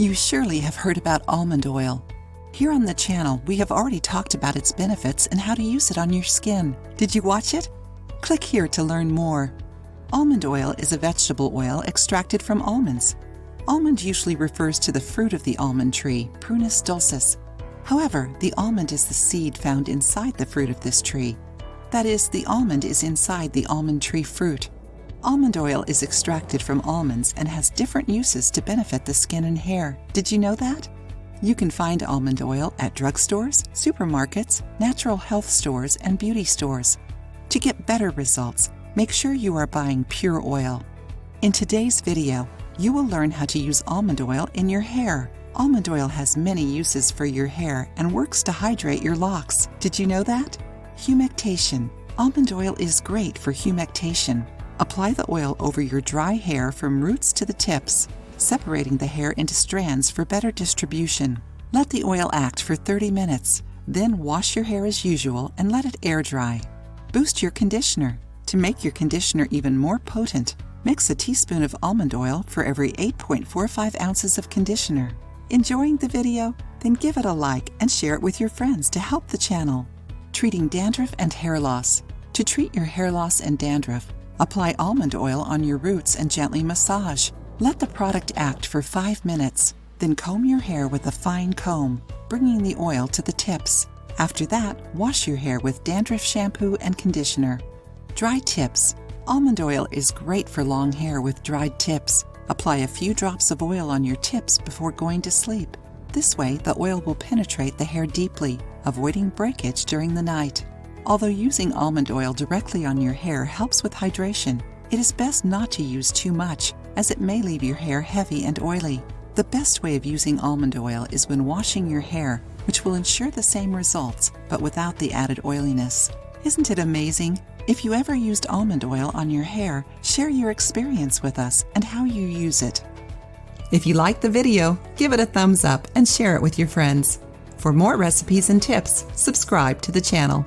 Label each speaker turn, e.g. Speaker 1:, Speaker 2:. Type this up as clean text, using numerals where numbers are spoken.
Speaker 1: You surely have heard about almond oil. Here on the channel, we have already talked about its benefits and how to use it on your skin. Did you watch it? Click here to learn more. Almond oil is a vegetable oil extracted from almonds. Almond usually refers to the fruit of the almond tree, Prunus dulcis. However, the almond is the seed found inside the fruit of this tree. That is, the almond is inside the almond tree fruit. Almond oil is extracted from almonds and has different uses to benefit the skin and hair. Did you know that? You can find almond oil at drugstores, supermarkets, natural health stores, and beauty stores. To get better results, make sure you are buying pure oil. In today's video, you will learn how to use almond oil in your hair. Almond oil has many uses for your hair and works to hydrate your locks. Did you know that? Humectation. Almond oil is great for humectation. Apply the oil over your dry hair from roots to the tips, separating the hair into strands for better distribution. Let the oil act for 30 minutes, then wash your hair as usual and let it air dry. Boost your conditioner. To make your conditioner even more potent, mix a teaspoon of almond oil for every 8.45 ounces of conditioner. Enjoying the video? Then give it a like and share it with your friends to help the channel. Treating dandruff and hair loss. To treat your hair loss and dandruff, apply almond oil on your roots and gently massage. Let the product act for 5 minutes, then comb your hair with a fine comb, bringing the oil to the tips. After that, wash your hair with dandruff shampoo and conditioner. Dry tips. Almond oil is great for long hair with dried tips. Apply a few drops of oil on your tips before going to sleep. This way, the oil will penetrate the hair deeply, avoiding breakage during the night. Although using almond oil directly on your hair helps with hydration, it is best not to use too much, as it may leave your hair heavy and oily. The best way of using almond oil is when washing your hair, which will ensure the same results, but without the added oiliness. Isn't it amazing? If you ever used almond oil on your hair, share your experience with us and how you use it. If you liked the video, give it a thumbs up and share it with your friends. For more recipes and tips, subscribe to the channel.